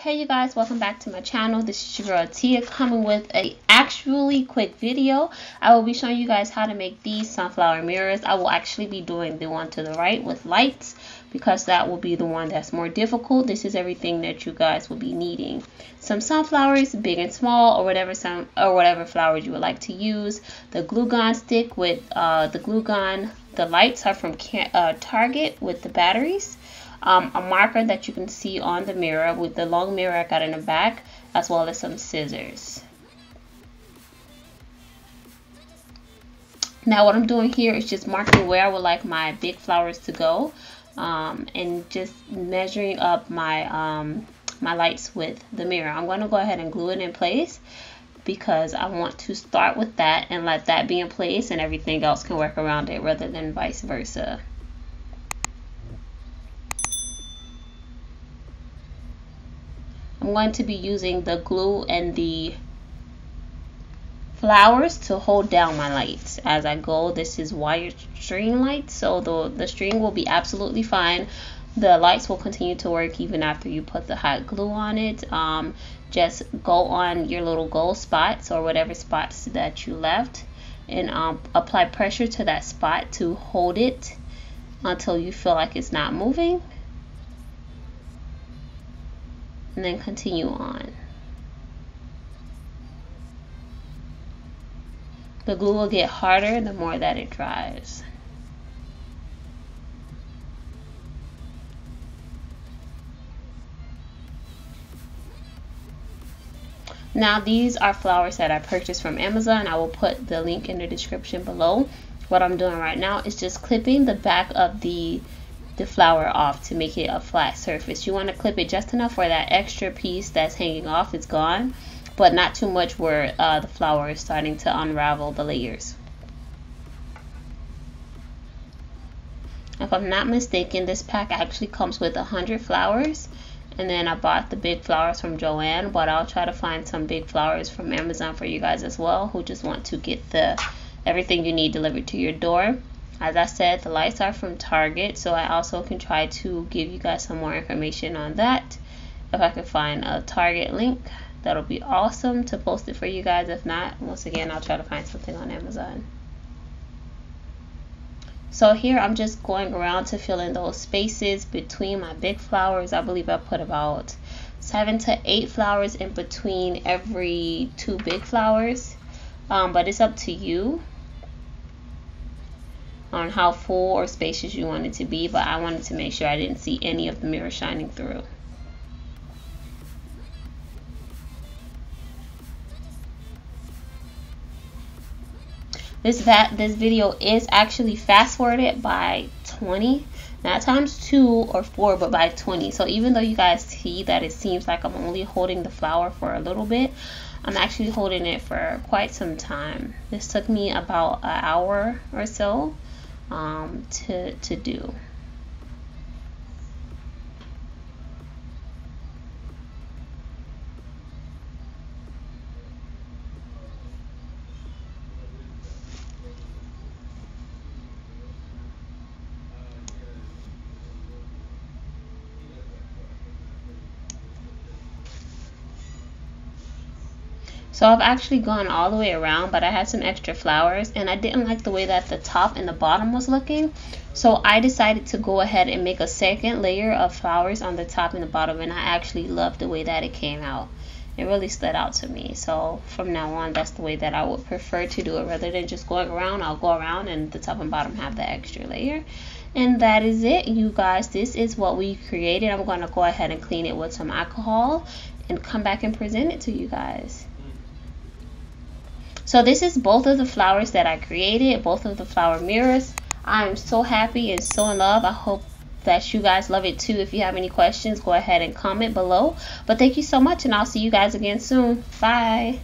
Hey you guys, welcome back to my channel. This is your girl Tia coming with a actually quick video. I will be showing you guys how to make these sunflower mirrors. I will actually be doing the one to the right with lights because that will be the one that's more difficult. This is everything that you guys will be needing. Some sunflowers, big and small, or whatever flowers you would like to use. The glue gun stick with the glue gun. The lights are from Target with the batteries. A marker that you can see on the mirror with the long mirror I got in the back, as well as some scissors. Now what I'm doing here is just marking where I would like my big flowers to go, and just measuring up my my lights with the mirror. I'm going to go ahead and glue it in place because I want to start with that and let that be in place, and everything else can work around it rather than vice versa. I'm going to be using the glue and the flowers to hold down my lights as I go. This is wire string lights, so the string will be absolutely fine. The lights will continue to work even after you put the hot glue on it. Just go on your little gold spots or whatever spots that you left and apply pressure to that spot to hold it until you feel like it's not moving. And then continue on. The glue will get harder the more that it dries. Now these are flowers that I purchased from Amazon. I will put the link in the description below. What I'm doing right now is just clipping the back of the flower off to make it a flat surface. You want to clip it just enough where that extra piece that's hanging off is gone, but not too much where the flower is starting to unravel the layers. If I'm not mistaken, this pack actually comes with 100 flowers, and then I bought the big flowers from Joann, but I'll try to find some big flowers from Amazon for you guys as well who just want to get everything you need delivered to your door. As I said, the lights are from Target, so I also can try to give you guys some more information on that. If I can find a Target link, that'll be awesome to post it for you guys. If not, once again, I'll try to find something on Amazon. So here I'm just going around to fill in those spaces between my big flowers. I believe I put about 7 to 8 flowers in between every 2 big flowers, but it's up to you on how full or spacious you want it to be, but I wanted to make sure I didn't see any of the mirror shining through. This video is actually fast forwarded by 20, not times 2 or 4, but by 20. So even though you guys see that it seems like I'm only holding the flower for a little bit, I'm actually holding it for quite some time. This took me about an hour or so to do. So I've actually gone all the way around, but I had some extra flowers and I didn't like the way that the top and the bottom was looking. So I decided to go ahead and make a second layer of flowers on the top and the bottom, and I actually loved the way that it came out. It really stood out to me. So from now on, that's the way that I would prefer to do it. Rather than just going around, I'll go around and the top and bottom have the extra layer. And that is it, you guys. This is what we created. I'm going to go ahead and clean it with some alcohol and come back and present it to you guys. So this is both of the flowers that I created, both of the flower mirrors. I'm so happy and so in love. I hope that you guys love it too. If you have any questions, go ahead and comment below. But thank you so much, and I'll see you guys again soon. Bye.